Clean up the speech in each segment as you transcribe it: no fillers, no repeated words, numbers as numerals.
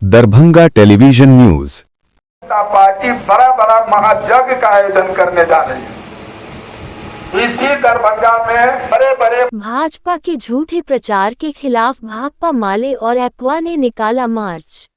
Darbhanga television news. Party बड़ा बड़ा महायज्ञ का आयोजन करने जा रही है। इसी दरभंगा में बड़े बड़े भाजपा के झूठे प्रचार के खिलाफ भाकपा माले और एपवा ने निकाला मार्च।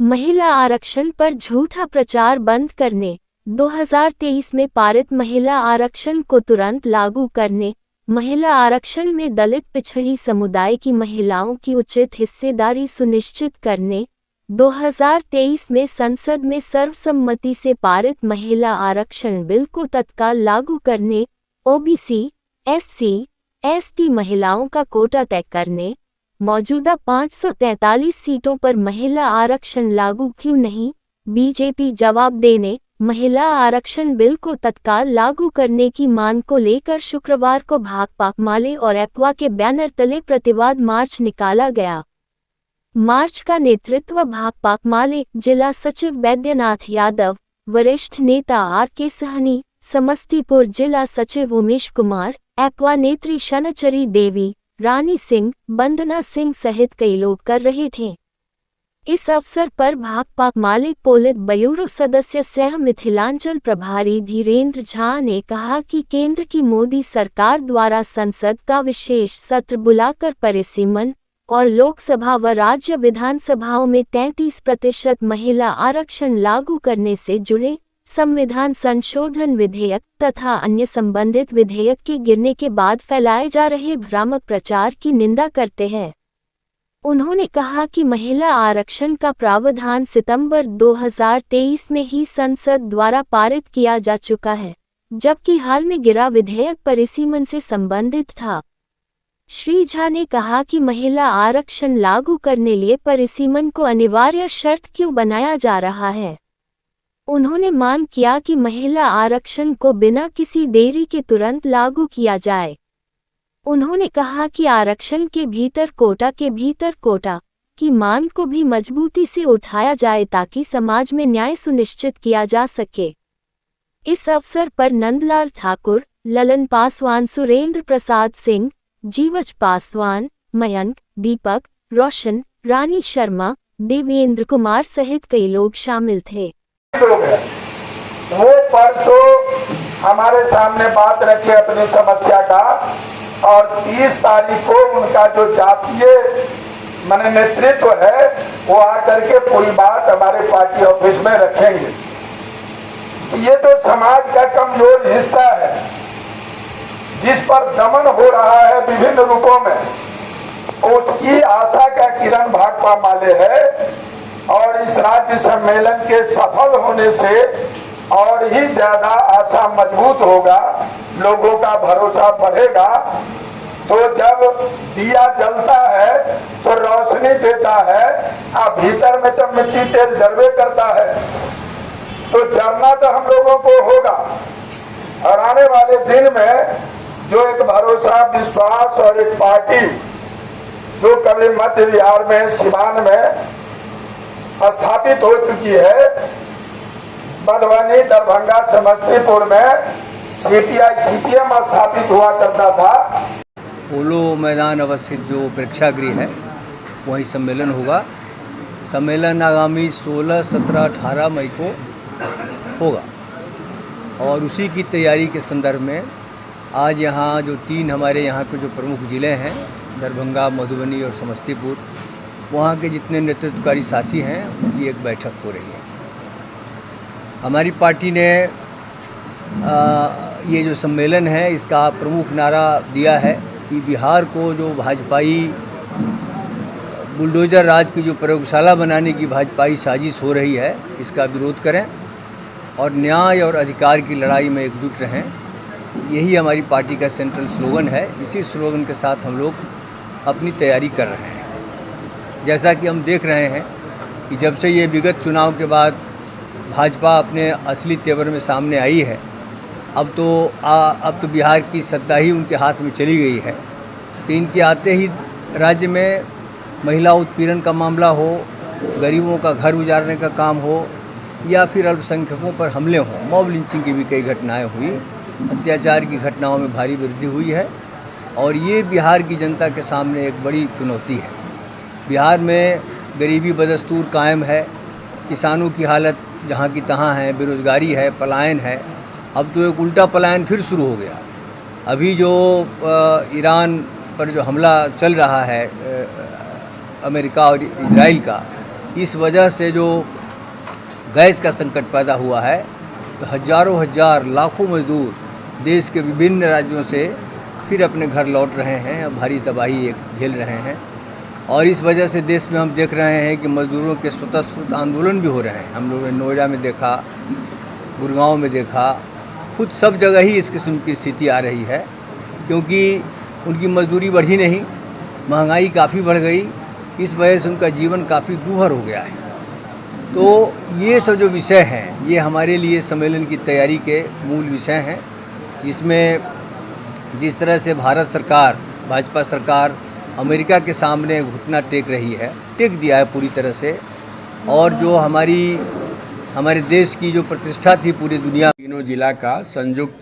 महिला आरक्षण पर झूठा प्रचार बंद करने, 2023 में पारित महिला आरक्षण को तुरंत लागू करने, महिला आरक्षण में दलित पिछड़ी समुदाय की महिलाओं की उचित हिस्सेदारी सुनिश्चित करने, 2023 में संसद में सर्वसम्मति से पारित महिला आरक्षण बिल को तत्काल लागू करने, ओबीसी, एससी, एसटी महिलाओं का कोटा तय करने, मौजूदा 543 सीटों पर महिला आरक्षण लागू क्यों नहीं, बीजेपी जवाब देने, महिला आरक्षण बिल को तत्काल लागू करने की मांग को लेकर शुक्रवार को भाकपा माले और एपवा के बैनर तले प्रतिवाद मार्च निकाला गया। मार्च का नेतृत्व भाकपा माले जिला सचिव वैद्यनाथ यादव, वरिष्ठ नेता आर.के. सहनी, समस्तीपुर जिला सचिव उमेश कुमार, एपवा नेत्री शनचरी देवी, रानी सिंह, बंदना सिंह सहित कई लोग कर रहे थे। इस अवसर पर भाकपा माले पोलित ब्यूरो सदस्य सह मिथिलांचल प्रभारी धीरेन्द्र झा ने कहा कि केंद्र की मोदी सरकार द्वारा संसद का विशेष सत्र बुलाकर परिसीमन और लोकसभा व राज्य विधानसभाओं में 33% महिला आरक्षण लागू करने से जुड़े संविधान संशोधन विधेयक तथा अन्य संबंधित विधेयक के गिरने के बाद फैलाए जा रहे भ्रामक प्रचार की निंदा करते हैं। उन्होंने कहा कि महिला आरक्षण का प्रावधान सितंबर 2023 में ही संसद द्वारा पारित किया जा चुका है, जबकि हाल में गिरा विधेयक परिसीमन से संबंधित था। श्री झा ने कहा कि महिला आरक्षण लागू करने लिए परिसीमन को अनिवार्य शर्त क्यों बनाया जा रहा है। उन्होंने मांग किया कि महिला आरक्षण को बिना किसी देरी के तुरंत लागू किया जाए। उन्होंने कहा कि आरक्षण के भीतर कोटा की मांग को भी मजबूती से उठाया जाए ताकि समाज में न्याय सुनिश्चित किया जा सके। इस अवसर पर नंदलाल ठाकुर, ललन पासवान, सुरेंद्र प्रसाद सिंह, जीवज पासवान, मयंक, दीपक, रोशन, रानी शर्मा, देवेंद्र कुमार सहित कई लोग शामिल थे। लोग हैं वो परसों हमारे सामने बात रखे अपनी समस्या का, और 30 तारीख को उनका जो जातीय माने नेतृत्व है वो आकर के पूरी बात हमारे पार्टी ऑफिस में रखेंगे। ये तो समाज का कमजोर हिस्सा है जिस पर दमन हो रहा है विभिन्न रूपों में, उसकी आशा का किरण भाकपा माले है। और इस राज्य सम्मेलन के सफल होने से और ही ज्यादा आशा मजबूत होगा, लोगों का भरोसा बढ़ेगा। तो जब दिया जलता है तो रोशनी देता है, अब भीतर में तो मिट्टी तेल जलवे करता है, तो जलना तो हम लोगों को होगा। और आने वाले दिन में जो एक भरोसा, विश्वास और एक पार्टी जो कभी मध्य बिहार में सिवान में स्थापित हो चुकी है, मधुबनी, दरभंगा, समस्तीपुर में सीपीआई सीपीएम स्थापित हुआ करता था। पोलो मैदान अवस्थित जो प्रेक्षागृह है वहीं सम्मेलन होगा। सम्मेलन आगामी 16, 17, 18 मई को होगा और उसी की तैयारी के संदर्भ में आज यहाँ जो 3 हमारे यहाँ के जो प्रमुख ज़िले हैं, दरभंगा, मधुबनी और समस्तीपुर, वहाँ के जितने नेतृत्वकारी साथी हैं उनकी एक बैठक हो रही है। हमारी पार्टी ने ये जो सम्मेलन है इसका प्रमुख नारा दिया है कि बिहार को जो भाजपाई बुलडोजर राज की जो प्रयोगशाला बनाने की भाजपाई साजिश हो रही है, इसका विरोध करें और न्याय और अधिकार की लड़ाई में एकजुट रहें। यही हमारी पार्टी का सेंट्रल स्लोगन है। इसी स्लोगन के साथ हम लोग अपनी तैयारी कर रहे हैं। जैसा कि हम देख रहे हैं कि जब से ये विगत चुनाव के बाद भाजपा अपने असली तेवर में सामने आई है, अब तो बिहार की सत्ता ही उनके हाथ में चली गई है। तो इनके आते ही राज्य में महिला उत्पीड़न का मामला हो, गरीबों का घर उजाड़ने का काम हो या फिर अल्पसंख्यकों पर हमले हों, मॉब लिंचिंग की भी कई घटनाएं हुई, अत्याचार की घटनाओं में भारी वृद्धि हुई है और ये बिहार की जनता के सामने एक बड़ी चुनौती है। बिहार में गरीबी बदस्तूर कायम है, किसानों की हालत जहाँ की तहाँ है, बेरोज़गारी है, पलायन है। अब तो एक उल्टा पलायन फिर शुरू हो गया। अभी जो ईरान पर जो हमला चल रहा है अमेरिका और इजराइल का, इस वजह से जो गैस का संकट पैदा हुआ है, तो हज़ारों हजार लाखों मज़दूर देश के विभिन्न राज्यों से फिर अपने घर लौट रहे हैं, भारी तबाही एक झेल रहे हैं। और इस वजह से देश में हम देख रहे हैं कि मज़दूरों के स्वतःस्फूर्त आंदोलन भी हो रहे हैं। हम लोगों ने नोएडा में देखा, गुड़गांव में देखा, खुद सब जगह ही इस किस्म की स्थिति आ रही है, क्योंकि उनकी मजदूरी बढ़ी नहीं, महंगाई काफ़ी बढ़ गई, इस वजह से उनका जीवन काफ़ी दूभर हो गया है। तो ये सब जो विषय हैं, ये हमारे लिए सम्मेलन की तैयारी के मूल विषय हैं, जिसमें जिस तरह से भारत सरकार, भाजपा सरकार अमेरिका के सामने घुटना टेक रही है, टेक दिया है पूरी तरह से, और जो हमारे देश की जो प्रतिष्ठा थी पूरी दुनिया, तीनों जिला का संयुक्त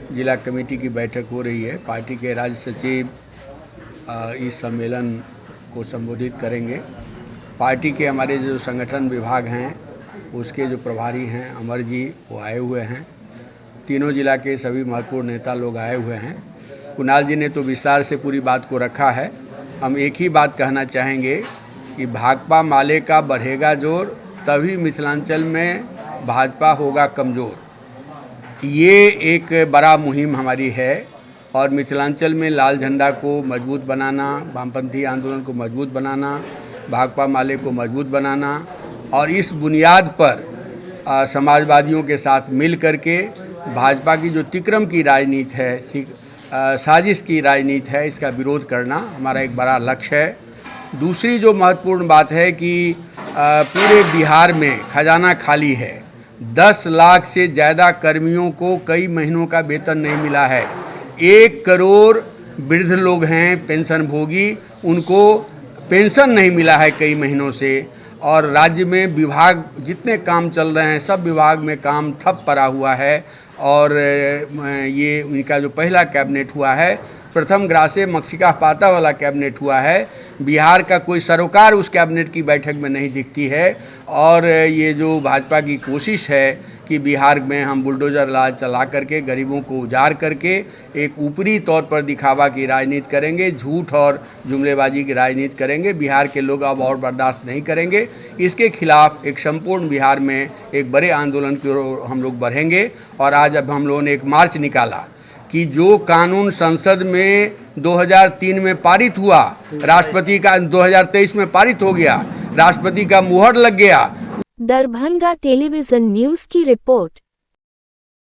जिला कमेटी की बैठक हो रही है। पार्टी के राज्य सचिव इस सम्मेलन को संबोधित करेंगे। पार्टी के हमारे जो संगठन विभाग हैं, उसके जो प्रभारी हैं अमर जी, वो आए हुए हैं। तीनों जिला के सभी महत्वपूर्ण नेता लोग आए हुए हैं। कुणाल जी ने तो विस्तार से पूरी बात को रखा है। हम एक ही बात कहना चाहेंगे कि भाकपा माले का बढ़ेगा जोर, तभी मिथिलांचल में भाजपा होगा कमज़ोर। ये एक बड़ा मुहिम हमारी है और मिथिलांचल में लाल झंडा को मजबूत बनाना, वामपंथी आंदोलन को मजबूत बनाना, भाकपा माले को मजबूत बनाना, और इस बुनियाद पर समाजवादियों के साथ मिल करके भाजपा की जो तिक्रम की राजनीति है, साजिश की राजनीति है, इसका विरोध करना हमारा एक बड़ा लक्ष्य है। दूसरी जो महत्वपूर्ण बात है कि पूरे बिहार में खजाना खाली है। 10 लाख से ज़्यादा कर्मियों को कई महीनों का वेतन नहीं मिला है। 1 करोड़ वृद्ध लोग हैं पेंशन भोगी, उनको पेंशन नहीं मिला है कई महीनों से। और राज्य में विभाग जितने काम चल रहे हैं, सब विभाग में काम ठप पड़ा हुआ है। और ये उनका जो पहला कैबिनेट हुआ है, प्रथम ग्रासे मक्षिका पाता वाला कैबिनेट हुआ है। बिहार का कोई सरोकार उस कैबिनेट की बैठक में नहीं दिखती है। और ये जो भाजपा की कोशिश है कि बिहार में हम बुलडोजर राज चला करके गरीबों को उजाड़ करके एक ऊपरी तौर पर दिखावा की राजनीति करेंगे, झूठ और जुमलेबाजी की राजनीति करेंगे, बिहार के लोग अब और बर्दाश्त नहीं करेंगे। इसके खिलाफ एक संपूर्ण बिहार में एक बड़े आंदोलन की ओर हम लोग बढ़ेंगे। और आज अब हम लोगों ने एक मार्च निकाला कि जो कानून संसद में 2003 में पारित हुआ, राष्ट्रपति का 2023 में पारित हो गया, राष्ट्रपति का मुहर लग गया। दरभंगा टेलीविजन न्यूज की रिपोर्ट।